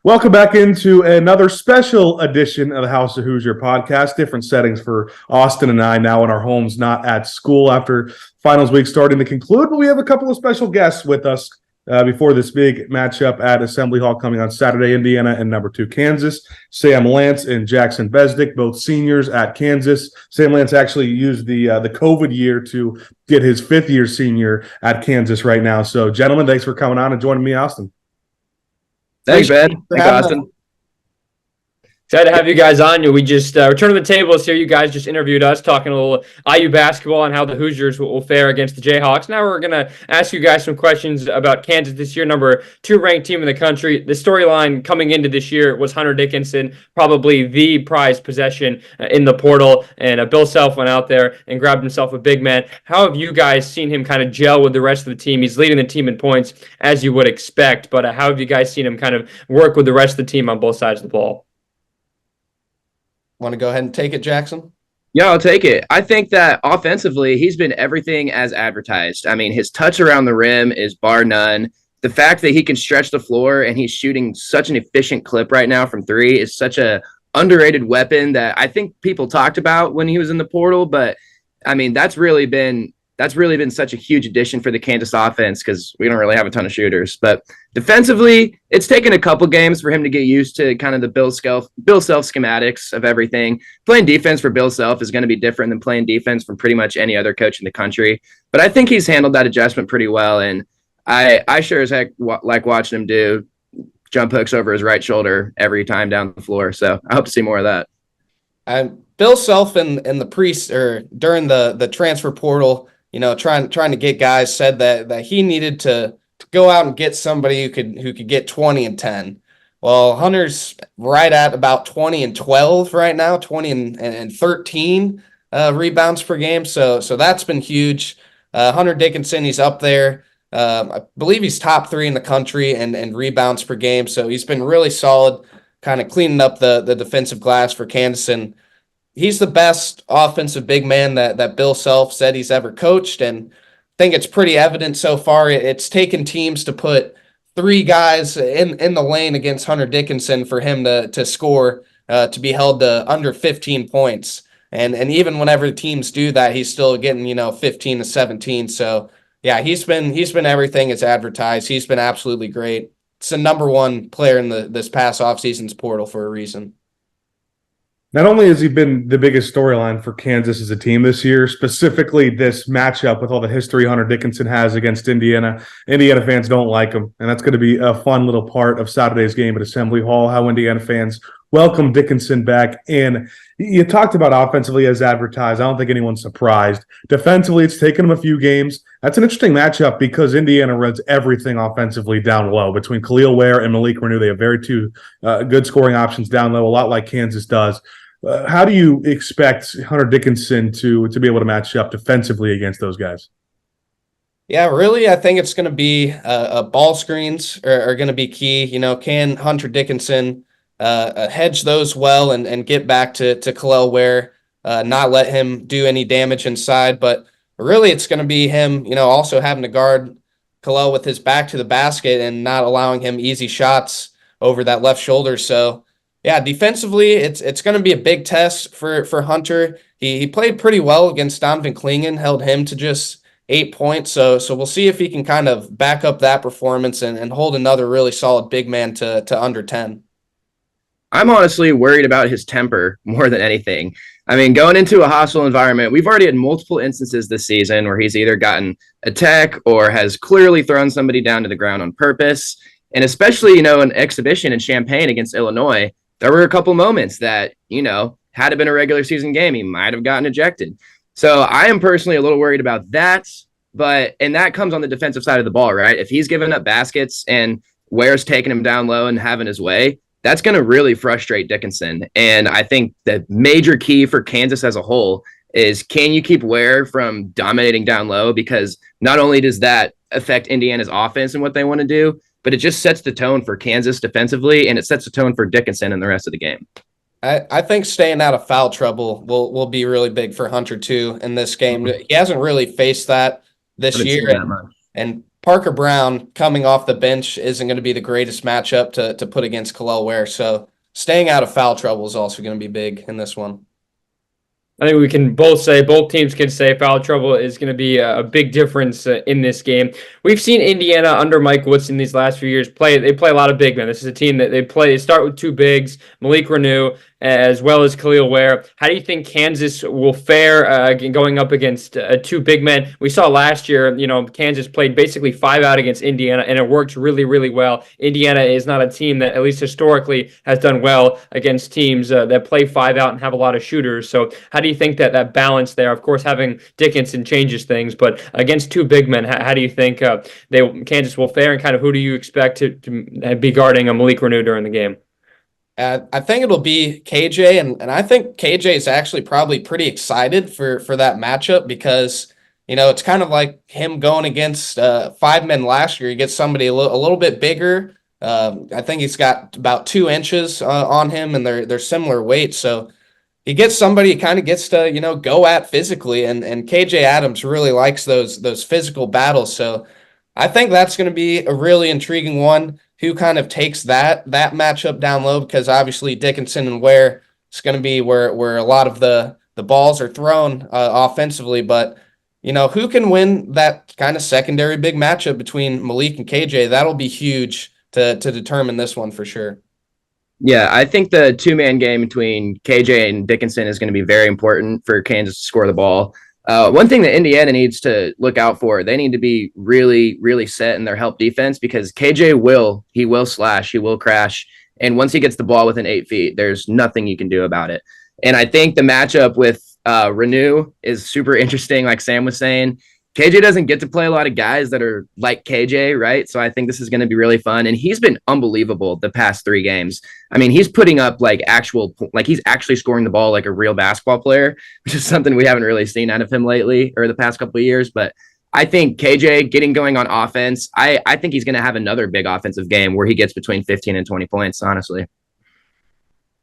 Welcome back into another special edition of the House of Hoosier podcast. Different settings for Austin and I now in our homes, not at school after finals week starting to conclude. But we have a couple of special guests with us before this big matchup at Assembly Hall coming on Saturday. Indiana and number 2 Kansas. Sam Lance and Jackson Bezdek, both seniors at Kansas. Sam Lance actually used the COVID year to get his 5th-year senior at Kansas right now. So, gentlemen, thanks for coming on and joining me, Austin. Thanks, Ben. Thanks, Austin. Excited to have you guys on. We just we're turning the tables here. You guys just interviewed us, talking a little IU basketball and how the Hoosiers will fare against the Jayhawks. Now we're going to ask you guys some questions about Kansas this year, number 2 ranked team in the country. The storyline coming into this year was Hunter Dickinson, probably the prized possession in the portal, and Bill Self went out there and grabbed himself a big man. How have you guys seen him kind of gel with the rest of the team? He's leading the team in points, as you would expect, but how have you guys seen him kind of work with the rest of the team on both sides of the ball? Want to go ahead and take it, Jackson? Yeah, I'll take it. I think that offensively, he's been everything as advertised. I mean, his touch around the rim is bar none. The fact that he can stretch the floor and he's shooting such an efficient clip right now from 3 is such a underrated weapon that I think people talked about when he was in the portal. But I mean, that's really been such a huge addition for the Kansas offense because we don't really have a ton of shooters. But defensively, it's taken a couple games for him to get used to kind of the Bill Self schematics of everything. Playing defense for Bill Self is going to be different than playing defense from pretty much any other coach in the country. But I think he's handled that adjustment pretty well, and I sure as heck like watching him do jump hooks over his right shoulder every time down the floor. So I hope to see more of that. Bill Self in the during the transfer portal, trying to get guys, said that he needed to go out and get somebody who could get 20 and 10. Well, Hunter's right at about 20 and 12 right now, 20 and 13 rebounds per game. So that's been huge. Hunter Dickinson, he's up there. I believe he's top 3 in the country and rebounds per game. So he's been really solid, kind of cleaning up the defensive glass for Kansas. And he's the best offensive big man that Bill Self said he's ever coached, and I think it's pretty evident so far. It's taken teams to put 3 guys in the lane against Hunter Dickinson for him to score, to be held to under 15 points. And even whenever teams do that, he's still getting 15 to 17. So yeah, he's been everything it's advertised. He's been absolutely great. It's the number 1 player in this past offseason's portal for a reason. Not only has he been the biggest storyline for Kansas as a team this year, specifically this matchup with all the history Hunter Dickinson has against Indiana. Indiana fans don't like him, and that's going to be a fun little part of Saturday's game at Assembly Hall, how Indiana fans welcome Dickinson back in. You talked about offensively as advertised. I don't think anyone's surprised. Defensively, it's taken them a few games. That's an interesting matchup because Indiana runs everything offensively down low. Between Khalil Ware and Malik Renew, they have very 2 good scoring options down low, a lot like Kansas does. How do you expect Hunter Dickinson to be able to match up defensively against those guys? Yeah, really, I think it's going to be ball screens are going to be key. Can Hunter Dickinson hedge those well and get back to Khalil Ware, not let him do any damage inside? But really, it's going to be him, also having to guard Khalil with his back to the basket and not allowing him easy shots over that left shoulder. So yeah, defensively, it's going to be a big test for Hunter. He played pretty well against Donovan Clingan, held him to just 8 points. So we'll see if he can kind of back up that performance and hold another really solid big man to under 10. I'm honestly worried about his temper more than anything. I mean, going into a hostile environment, we've already had multiple instances this season where he's either gotten a tech or has clearly thrown somebody down to the ground on purpose. And especially, an exhibition in Champaign against Illinois, there were a couple moments that, had it been a regular season game, he might have gotten ejected. So I am personally a little worried about that. And that comes on the defensive side of the ball, right? If he's giving up baskets and Ware's taking him down low and having his way, that's going to really frustrate Dickinson. And I think the major key for Kansas as a whole is, can you keep Ware from dominating down low? Because not only does that affect Indiana's offense and what they want to do, but it just sets the tone for Kansas defensively, and it sets the tone for Dickinson in the rest of the game. I think staying out of foul trouble will be really big for Hunter, too, in this game. He hasn't really faced that this year. And Parker Brown coming off the bench isn't going to be the greatest matchup to put against Khalil Ware. So staying out of foul trouble is also going to be big in this one. I think we can both teams can say foul trouble is going to be a big difference in this game. We've seen Indiana under Mike Woodson these last few years they play a lot of big men. This is a team that they start with two bigs, Malik Reneau as well as Khalil Ware. How do you think Kansas will fare going up against two big men? We saw last year, Kansas played basically 5 out against Indiana, and it worked really, really well. Indiana is not a team that, at least historically, has done well against teams that play 5 out and have a lot of shooters. So how do you think that balance there? Of course, having Dickinson changes things, but against two big men, how do you think Kansas will fare, and kind of who do you expect to be guarding a Malik Reneau during the game? I think it'll be KJ, and I think KJ is actually probably pretty excited for that matchup because, it's kind of like him going against 5 men last year. He gets somebody a little bit bigger. I think he's got about 2 inches on him, and they're similar weight. So he gets somebody he kind of gets to, go at physically, and KJ Adams really likes those physical battles. So I think that's going to be a really intriguing one. Who kind of takes that matchup down low, because obviously Dickinson and Ware is going to be where a lot of the balls are thrown offensively. But, who can win that kind of secondary big matchup between Malik and KJ? That'll be huge to determine this one for sure. Yeah, I think the 2-man game between KJ and Dickinson is going to be very important for Kansas to score the ball. One thing that Indiana needs to look out for, they need to be really, really set in their help defense, because KJ will slash, he will crash. And once he gets the ball within 8 feet, there's nothing you can do about it. And I think the matchup with Reneau is super interesting. Like Sam was saying, KJ doesn't get to play a lot of guys that are like KJ, right? So I think this is going to be really fun. And he's been unbelievable the past 3 games. I mean, he's putting up he's actually scoring the ball like a real basketball player, which is something we haven't really seen out of him lately or the past couple of years. But I think KJ getting going on offense, I think he's going to have another big offensive game where he gets between 15 and 20 points, honestly.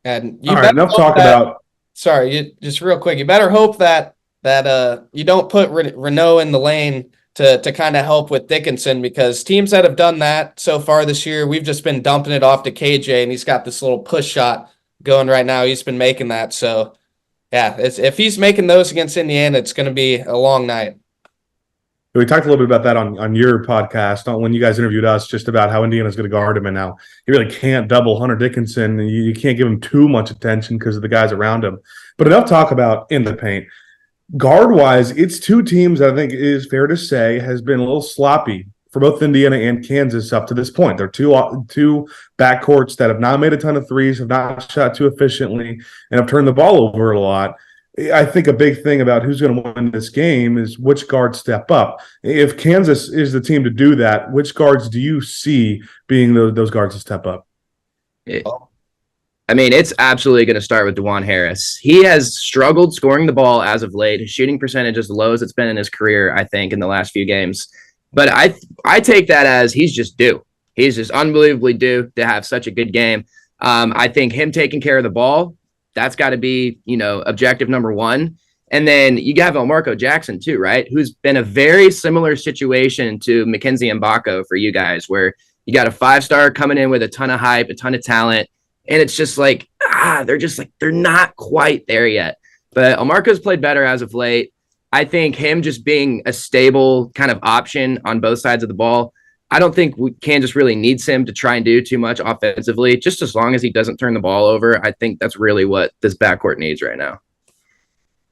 And all right, enough talk about. Sorry, just real quick. You better hope that you don't put Reneau in the lane to kind of help with Dickinson, because teams that have done that so far this year, we've just been dumping it off to KJ, and he's got this little push shot going right now. He's been making that. So, yeah, if he's making those against Indiana, it's going to be a long night. We talked a little bit about that on your podcast when you guys interviewed us, just about how Indiana's going to guard him, and now you really can't double Hunter Dickinson. You can't give him too much attention because of the guys around him. But enough talk about in the paint. Guard-wise, it's 2 teams that I think it is fair to say has been a little sloppy for both Indiana and Kansas up to this point. They're two backcourts that have not made a ton of threes, have not shot too efficiently, and have turned the ball over a lot. I think a big thing about who's going to win this game is which guards step up. If Kansas is the team to do that, which guards do you see being those guards to step up? I mean, it's absolutely going to start with DeJuan Harris. He has struggled scoring the ball as of late. His shooting percentage is the lowest it's been in his career, I think, in the last few games. But I take that as he's just due. He's just unbelievably due to have such a good game. I think him taking care of the ball, that's got to be, objective number 1. And then you have Elmarko Jackson too, right? Who's been a very similar situation to Mackenzie Mbako for you guys, where you got a 5-star coming in with a ton of hype, a ton of talent. And it's just they're not quite there yet. But Elmarko's played better as of late. I think him just being a stable kind of option on both sides of the ball, I don't think Kansas really needs him to try and do too much offensively. Just as long as he doesn't turn the ball over, I think that's really what this backcourt needs right now.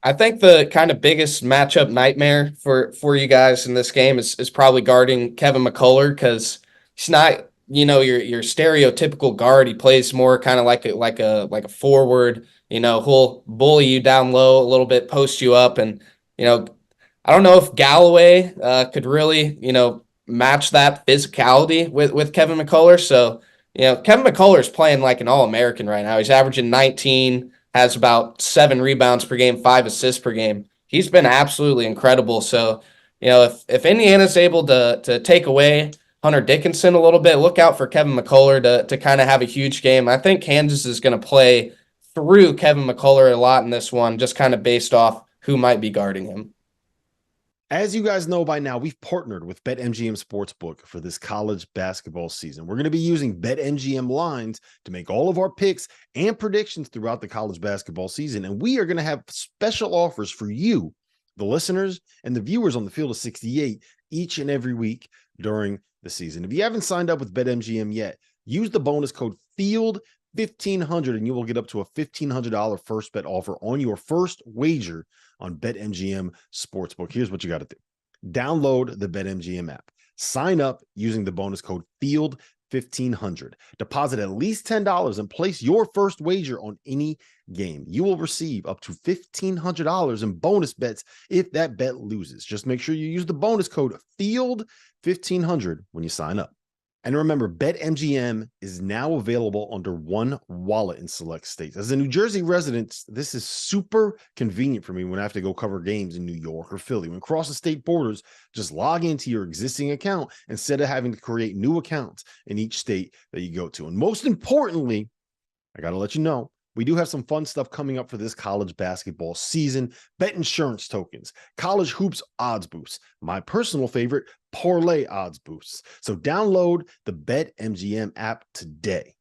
I think the kind of biggest matchup nightmare for you guys in this game is probably guarding Kevin McCullough, because he's not your stereotypical guard. He plays more kind of like a forward. He'll bully you down low a little bit, post you up, and I don't know if Galloway could really match that physicality with Kevin McCullough. So Kevin McCullough is playing like an All-American right now. He's averaging 19, has about 7 rebounds per game, 5 assists per game. He's been absolutely incredible. So if Indiana's able to take away Hunter Dickinson a little bit, look out for Kevin McCullough to kind of have a huge game. I think Kansas is going to play through Kevin McCullough a lot in this one, just kind of based off who might be guarding him. As you guys know by now, we've partnered with BetMGM Sportsbook for this college basketball season. We're going to be using BetMGM lines to make all of our picks and predictions throughout the college basketball season. And we are going to have special offers for you, the listeners and the viewers on the Field of 68 each and every week during the season. If you haven't signed up with BetMGM yet, use the bonus code FIELD1500 and you will get up to a $1,500 first bet offer on your first wager on BetMGM Sportsbook. Here's what you got to do. Download the BetMGM app. Sign up using the bonus code FIELD1500. Deposit at least $10 and place your first wager on any game. You will receive up to $1,500 in bonus bets if that bet loses. Just make sure you use the bonus code FIELD1500 when you sign up. And remember, BetMGM is now available under one wallet in select states. As a New Jersey resident, this is super convenient for me when I have to go cover games in New York or Philly. When crossing state borders, just log into your existing account instead of having to create new accounts in each state that you go to. And most importantly, I got to let you know, we do have some fun stuff coming up for this college basketball season. Bet insurance tokens, college hoops odds boosts, my personal favorite, parlay odds boosts. So download the BetMGM app today.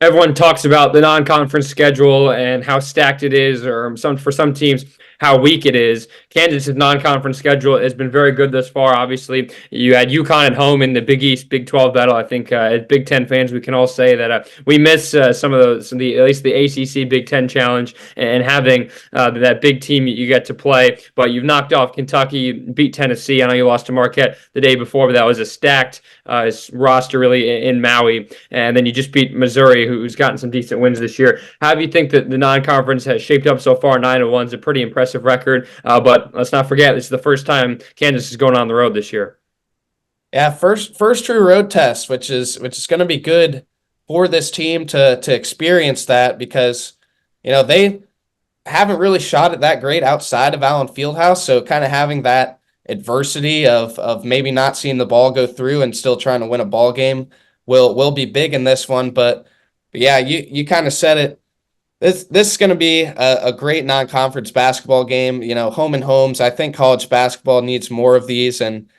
Everyone talks about the non-conference schedule and how stacked it is, or for some teams, how weak it is. Kansas's non-conference schedule has been very good thus far. Obviously, you had UConn at home in the Big East, Big 12 battle. I think as Big Ten fans, we can all say that we miss some of the at least the ACC Big Ten Challenge and having that big team you get to play. But you've knocked off Kentucky, beat Tennessee. I know you lost to Marquette the day before, but that was a stacked roster really in Maui. And then you just beat Missouri, who's gotten some decent wins this year. How do you think that the non-conference has shaped up so far? 9-1 is a pretty impressive record, but let's not forget, this is the first time Kansas is going on the road this year. Yeah, first true road test, which is going to be good for this team to experience that, because they haven't really shot it that great outside of Allen Fieldhouse. So kind of having that adversity of maybe not seeing the ball go through and still trying to win a ball game will be big in this one. But yeah, you kind of said it. This is going to be a great non-conference basketball game. Home and homes. I think college basketball needs more of these, and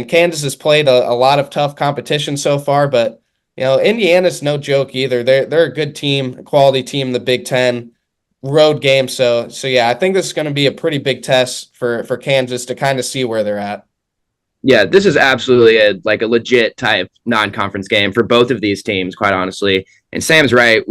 Kansas has played a lot of tough competition so far. But Indiana's no joke either. They're a good team, a quality team in the Big Ten road game. So yeah, I think this is going to be a pretty big test for Kansas to kind of see where they're at. Yeah, this is absolutely a legit type non-conference game for both of these teams, quite honestly. And Sam's right.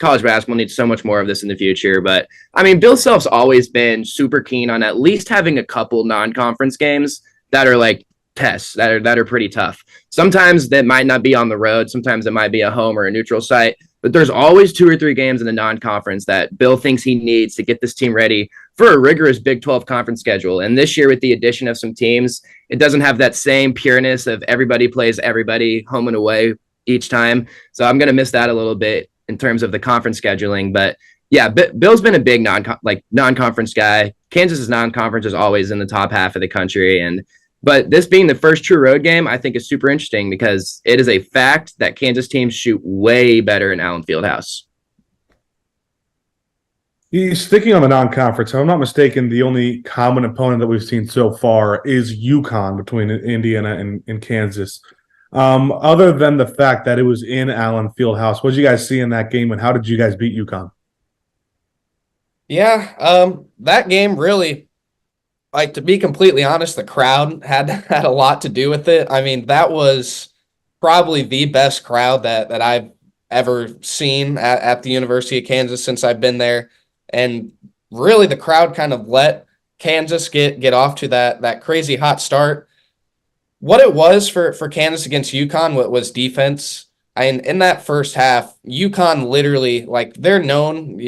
College basketball needs so much more of this in the future. But I mean, Bill Self's always been super keen on at least having a couple non-conference games that are like tests that are pretty tough. Sometimes that might not be on the road. Sometimes it might be a home or a neutral site. But there's always 2 or 3 games in the non-conference that Bill thinks he needs to get this team ready for a rigorous Big 12 conference schedule. And this year, with the addition of some teams, it doesn't have that same pureness of everybody plays everybody home and away each time. So I'm going to miss that a little bit in terms of the conference scheduling. But yeah, Bill's been a big non-conference guy. Kansas's non-conference is always in the top half of the country. But this being the first true road game, I think is super interesting because it is a fact that Kansas teams shoot way better in Allen Fieldhouse. Sticking on the non-conference, if I'm not mistaken, the only common opponent that we've seen so far is UConn between Indiana and Kansas. Other than the fact that it was in Allen Fieldhouse, what did you guys see in that game, and how did you guys beat UConn? Yeah, that game really, to be completely honest, the crowd had a lot to do with it. I mean, that was probably the best crowd that I've ever seen at the University of Kansas since I've been there. And really, the crowd kind of let Kansas get off to that crazy hot start. What it was for Kansas against UConn was defense. In that first half, UConn literally, they're known,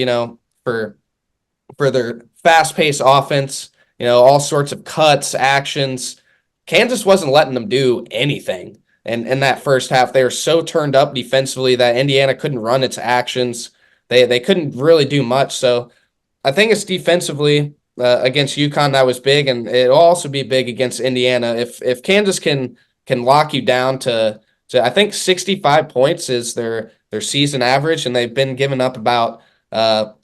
for their fast-paced offense, all sorts of cuts, actions. Kansas wasn't letting them do anything. And in that first half, they were so turned up defensively that Indiana couldn't run its actions. They couldn't really do much. So I think it's defensively against UConn that was big, and it'll also be big against Indiana. If Kansas can lock you down to I think 65 points is their season average, and they've been giving up about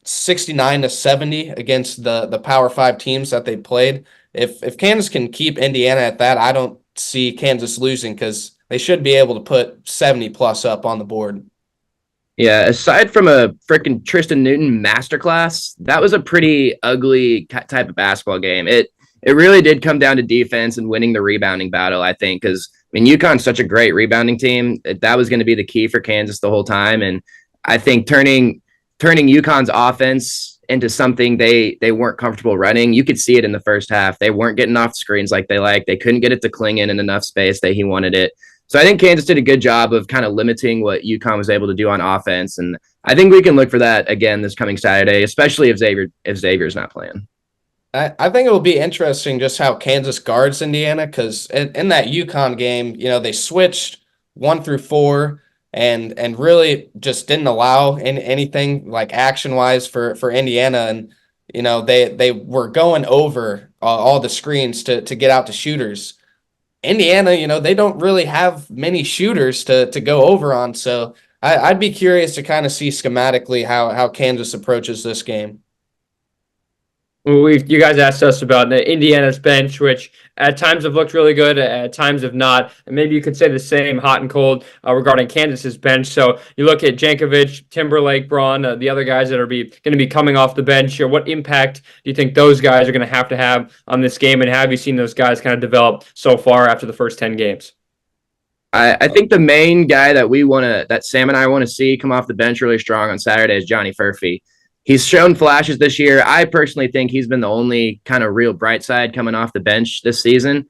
69 to 70 against the Power 5 teams that they played. if Kansas can keep Indiana at that, I don't see Kansas losing because they should be able to put 70 plus up on the board. Yeah, aside from a freaking Tristan Newton masterclass, that was a pretty ugly type of basketball game. It really did come down to defense and winning the rebounding battle, I think, because I mean UConn's such a great rebounding team. That was going to be the key for Kansas the whole time, and I think turning UConn's offense into something they weren't comfortable running. You could see it in the first half. They weren't getting off screens like they liked. They couldn't get it to Klingon in enough space that he wanted it. So I think Kansas did a good job of kind of limiting what UConn was able to do on offense, and I think we can look for that again this coming Saturday, especially if Xavier's not playing. I think it will be interesting just how Kansas guards Indiana because in that UConn game, they switched 1 through 4 and really just didn't allow anything like action wise for Indiana, and they were going over all the screens to get out to shooters. Indiana, they don't really have many shooters to go over on. So I'd be curious to kind of see schematically how Kansas approaches this game. Well, you guys asked us about Indiana's bench, which at times have looked really good, at times have not. And maybe you could say the same hot and cold regarding Kansas's bench. So you look at Jankovic, Timberlake, Braun, the other guys that are going to be coming off the bench. What impact do you think those guys are going to have on this game? And have you seen those guys kind of develop so far after the first 10 games? I think the main guy that Sam and I want to see come off the bench really strong on Saturday is Johnny Furphy. He's shown flashes this year. I personally think he's been the only kind of real bright side coming off the bench this season.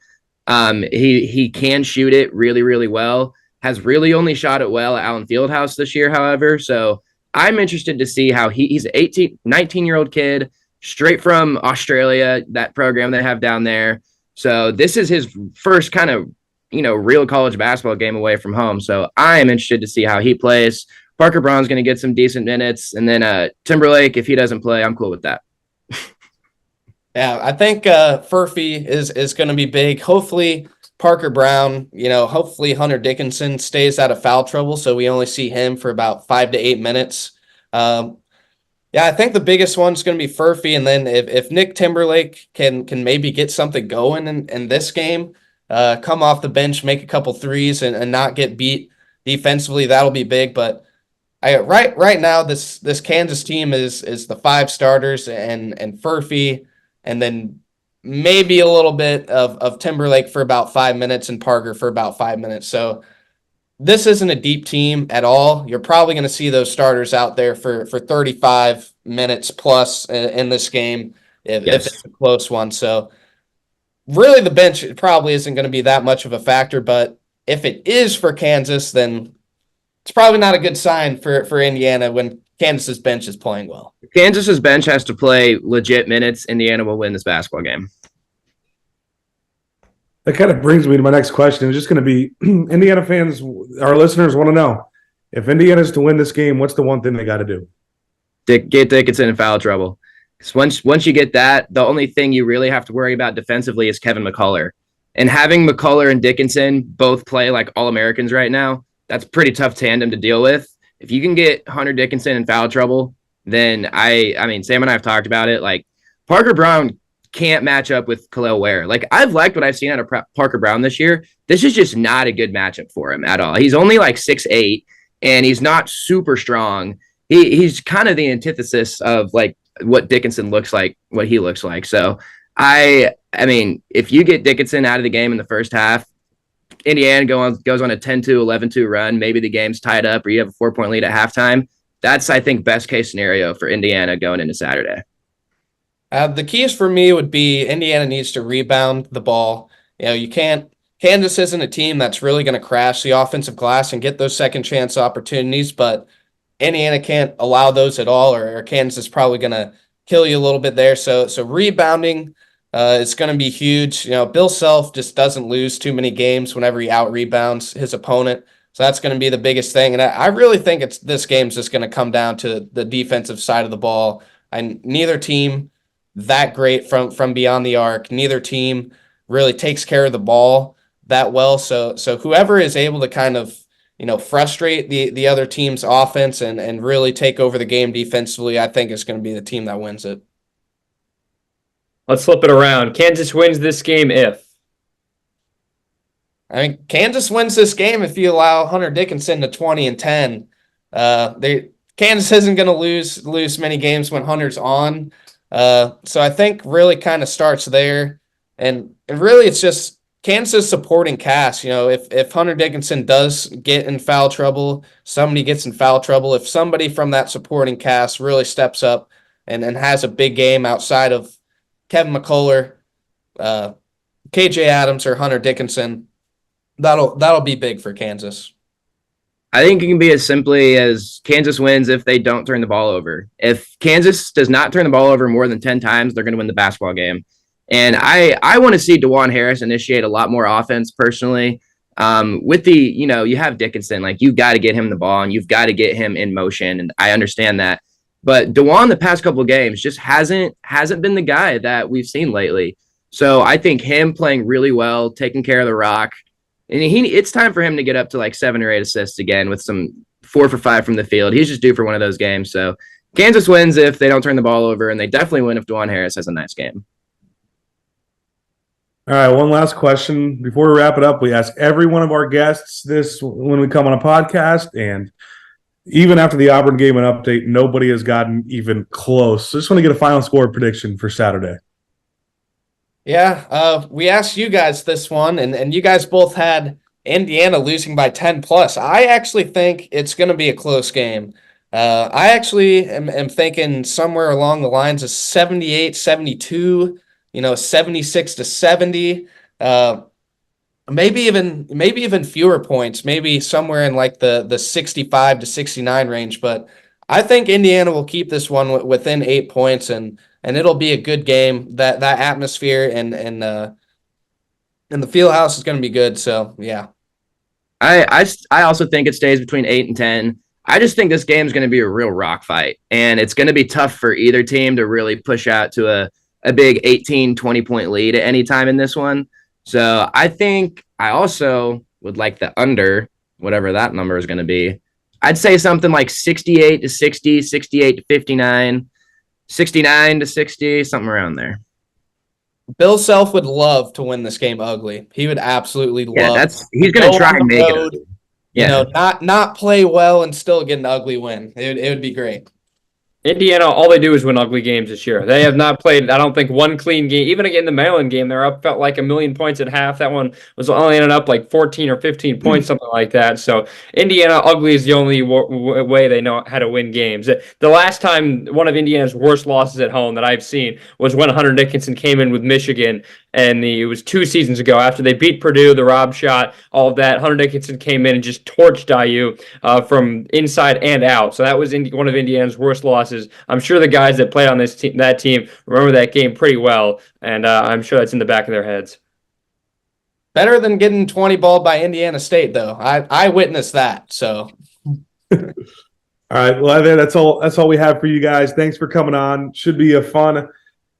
He can shoot it really, really well. Has really only shot it well at Allen Fieldhouse this year, however. So I'm interested to see how he's an 19-year-old kid, straight from Australia, that program they have down there. So this is his first kind of, real college basketball game away from home. So I am interested to see how he plays. Parker Braun's going to get some decent minutes. And then Timberlake, if he doesn't play, I'm cool with that. Yeah, I think Furphy is going to be big. Hopefully Parker Braun, hopefully Hunter Dickinson stays out of foul trouble. So we only see him for about 5 to 8 minutes. Yeah, I think the biggest one's going to be Furphy. And then if Nick Timberlake can maybe get something going in this game, come off the bench, make a couple threes and not get beat defensively, that'll be big. But right now, this Kansas team is the 5 starters and Furphy, and then maybe a little bit of Timberlake for about 5 minutes and Parker for about 5 minutes. So this isn't a deep team at all. You're probably going to see those starters out there for 35 minutes plus in this game if it's a close one. So really the bench probably isn't going to be that much of a factor, but if it is for Kansas, then it's probably not a good sign for Indiana when Kansas's bench is playing well. Kansas's bench has to play legit minutes. Indiana will win this basketball game. That kind of brings me to my next question. It's just going to be Indiana fans, our listeners want to know, if Indiana's to win this game, what's the one thing they got to do? Get Dickinson in foul trouble. Because once you get that, the only thing you really have to worry about defensively is Kevin McCullough. And having McCullough and Dickinson both play like All-Americans right now, that's a pretty tough tandem to deal with. If you can get Hunter Dickinson in foul trouble, then I mean, Sam and I have talked about it. Like, Parker Braun can't match up with Khalil Ware. Like, I've liked what I've seen out of Parker Braun this year. This is just not a good matchup for him at all. He's only like 6'8", and he's not super strong. He's kind of the antithesis of like what Dickinson looks like, what he looks like. So I mean, if you get Dickinson out of the game in the first half, Indiana goes on a 10-2, 11-2 run. Maybe the game's tied up or you have a 4-point lead at halftime. That's, I think, best case scenario for Indiana going into Saturday. The keys for me would be Indiana needs to rebound the ball. Kansas isn't a team that's really going to crash the offensive glass and get those second chance opportunities, but Indiana can't allow those at all, or Kansas is probably going to kill you a little bit there. So rebounding it's going to be huge. Bill Self just doesn't lose too many games whenever he out-rebounds his opponent. So that's going to be the biggest thing. And I really think this game's just going to come down to the defensive side of the ball. And neither team that great from beyond the arc. Neither team really takes care of the ball that well. So whoever is able to kind of, frustrate the other team's offense and really take over the game defensively, I think is going to be the team that wins it. Let's flip it around. Kansas wins this game if. I mean, Kansas wins this game if you allow Hunter Dickinson to 20 and 10. Kansas isn't going to lose many games when Hunter's on. So I think really kind of starts there. And really it's just Kansas supporting cast. If Hunter Dickinson does get in foul trouble, somebody gets in foul trouble, if somebody from that supporting cast really steps up and has a big game outside of Kevin McCullough, KJ Adams, or Hunter Dickinson, that'll be big for Kansas. I think it can be as simply as Kansas wins if they don't turn the ball over. If Kansas does not turn the ball over more than 10 times, they're going to win the basketball game. And I want to see DeJuan Harris initiate a lot more offense personally. With you have Dickinson, like you've got to get him the ball and you've got to get him in motion. And I understand that. But DeJuan the past couple of games just hasn't been the guy that we've seen lately. So I think him playing really well, taking care of the rock, and it's time for him to get up to like 7 or 8 assists again with some 4 for 5 from the field. He's just due for one of those games. So Kansas wins if they don't turn the ball over, and they definitely win if DeJuan Harris has a nice game. All right, one last question. Before we wrap it up, we ask every one of our guests this when we come on a podcast, and even after the Auburn game and update, nobody has gotten even close. So just want to get a final score prediction for Saturday. Yeah, we asked you guys this one, and you guys both had Indiana losing by 10+. I actually think it's going to be a close game. I actually am thinking somewhere along the lines of 78-72, 76-70, maybe even fewer points, maybe somewhere in like the 65-69 range. But I think Indiana will keep this one within 8 points, and it'll be a good game. That atmosphere and the field house is going to be good. So yeah, I also think it stays between 8 and 10. I just think this game is going to be a real rock fight, and it's going to be tough for either team to really push out to a big 18, 20-point lead at any time in this one. So I think I also would like the under, whatever that number is going to be. I'd say something like 68-60, 68-59, 69-60, something around there. Bill Self would love to win this game ugly. He would absolutely love. He's going to try and make it. Yeah, not play well and still get an ugly win. It would be great. Indiana, all they do is win ugly games this year. They have not played, I don't think, one clean game. Even again, the Maryland game, they're up, felt like 1,000,000 points at half. That one was only ended up like 14 or 15 points, something like that. So Indiana, ugly is the only way they know how to win games. The last time one of Indiana's worst losses at home that I've seen was when Hunter Dickinson came in with Michigan, and it was 2 seasons ago after they beat Purdue, the Rob shot, all of that. Hunter Dickinson came in and just torched IU from inside and out. So that was one of Indiana's worst losses. I'm sure the guys that played on that team remember that game pretty well, and I'm sure that's in the back of their heads. Better than getting 20-balled by Indiana State, though. I witnessed that. So, all right. Well, that's all we have for you guys. Thanks for coming on. Should be a fun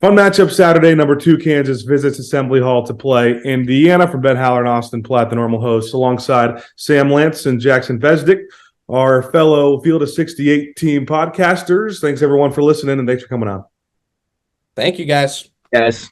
matchup Saturday. Number 2 Kansas visits Assembly Hall to play Indiana. From Ben Haller and Austin Platt, the normal hosts, alongside Sam Lance and Jackson Bezdek, our fellow Field of 68 team podcasters. Thanks everyone for listening, and thanks for coming on. Thank you, guys. Yes.